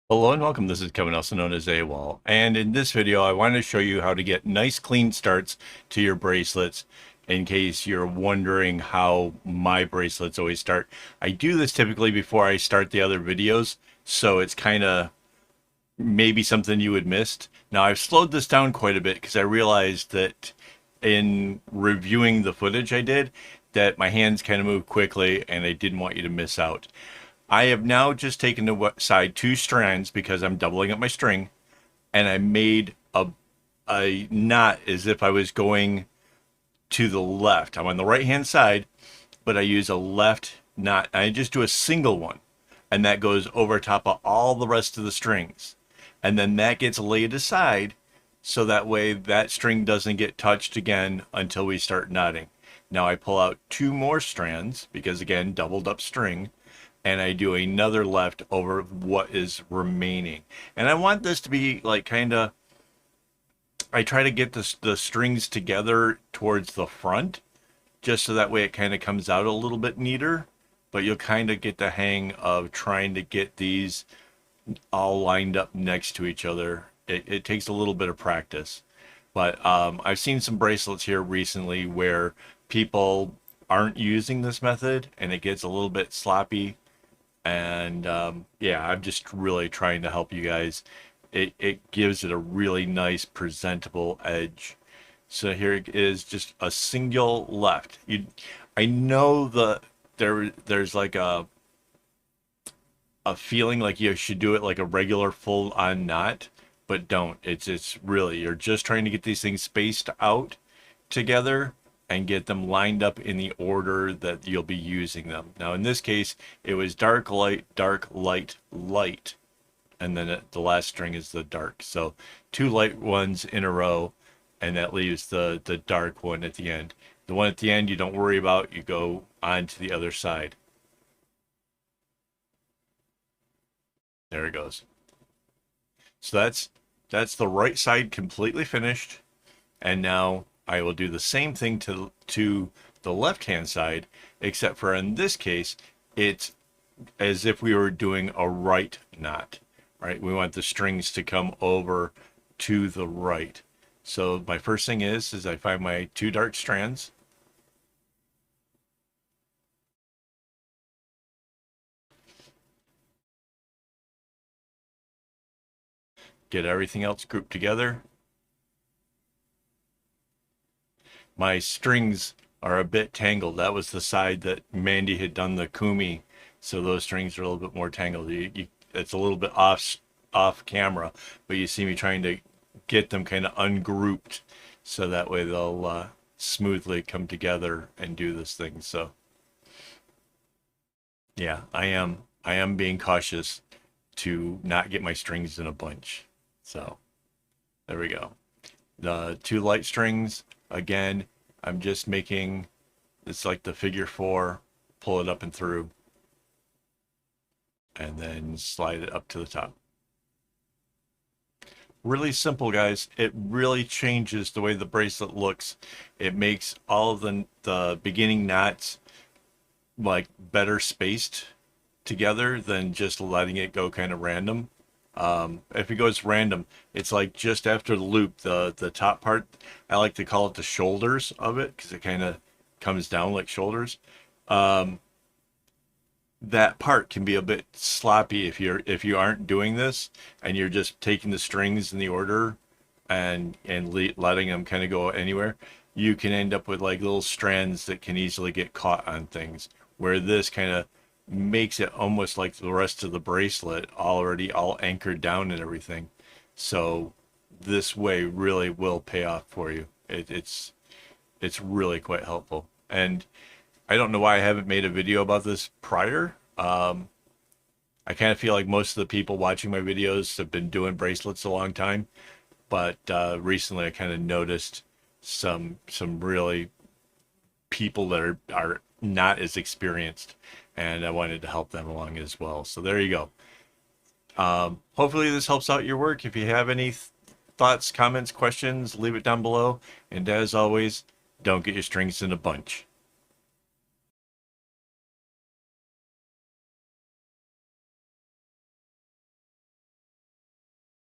Hello and welcome. This is Kevin, also known as AWOL. And in this video, I wanted to show you how to get nice clean starts to your bracelets in case you're wondering how my bracelets always start. I do this typically before I start the other videos, so it's kind of maybe something you had missed. Now, I've slowed this down quite a bit because I realized that in reviewing the footage I did, that my hands kind of moved quickly and I didn't want you to miss out. I have now just taken aside two strands because I'm doubling up my string, and I made a knot as if I was going to the left. I'm on the right hand side, but I use a left knot. I just do a single one, and that goes over top of all the rest of the strings. And then that gets laid aside so that way that string doesn't get touched again until we start knotting. Now I pull out two more strands because again, doubled up string, and I do another left over what is remaining. And I want this to be like kind of, I try to get the strings together towards the front just so that way it kind of comes out a little bit neater, but you'll kind of get the hang of trying to get these all lined up next to each other. It takes a little bit of practice, but I've seen some bracelets here recently where people aren't using this method and it gets a little bit sloppy. And yeah, I'm just really trying to help you guys. It gives it a really nice presentable edge. So here it is, just a single left. I know there's like a feeling like you should do it like a regular full on knot, but don't. It's really, you're just trying to get these things spaced out together and get them lined up in the order that you'll be using them. Now in this case, it was dark, light, light, and then the last string is the dark. So two light ones in a row, and that leaves the dark one at the end. The one at the end you don't worry about, you go on to the other side. There it goes. So that's the right side completely finished. And now I will do the same thing to the left hand side, except for in this case, it's as if we were doing a right knot, right? We want the strings to come over to the right. So my first thing is I find my two dark strands. Get everything else grouped together. My strings are a bit tangled. That was the side that Mandy had done the kumi, so those strings are a little bit more tangled. It's a little bit off camera, but you see me trying to get them kind of ungrouped so that way they'll smoothly come together and do this thing. So yeah, I am being cautious to not get my strings in a bunch. So there we go. The two light strings, again, I'm just making, it's like the figure four, pull it up and through, and then slide it up to the top. Really simple, guys. It really changes the way the bracelet looks. It makes all of the beginning knots like better spaced together than just letting it go kind of random. If it goes random, it's like just after the loop, the top part, I like to call it the shoulders of it because it kind of comes down like shoulders. That part can be a bit sloppy if you aren't doing this and you're just taking the strings in the order and letting them kind of go anywhere. You can end up with like little strands that can easily get caught on things, where this kind of makes it almost like the rest of the bracelet already all anchored down and everything. So this way really will pay off for you. It's really quite helpful. And I don't know why I haven't made a video about this prior. I kind of feel like most of the people watching my videos have been doing bracelets a long time, but recently I kind of noticed some really people that are not as experienced, and I wanted to help them along as well. So there you go. Hopefully this helps out your work. If you have any thoughts, comments, questions, leave it down below. And as always, don't get your strings in a bunch.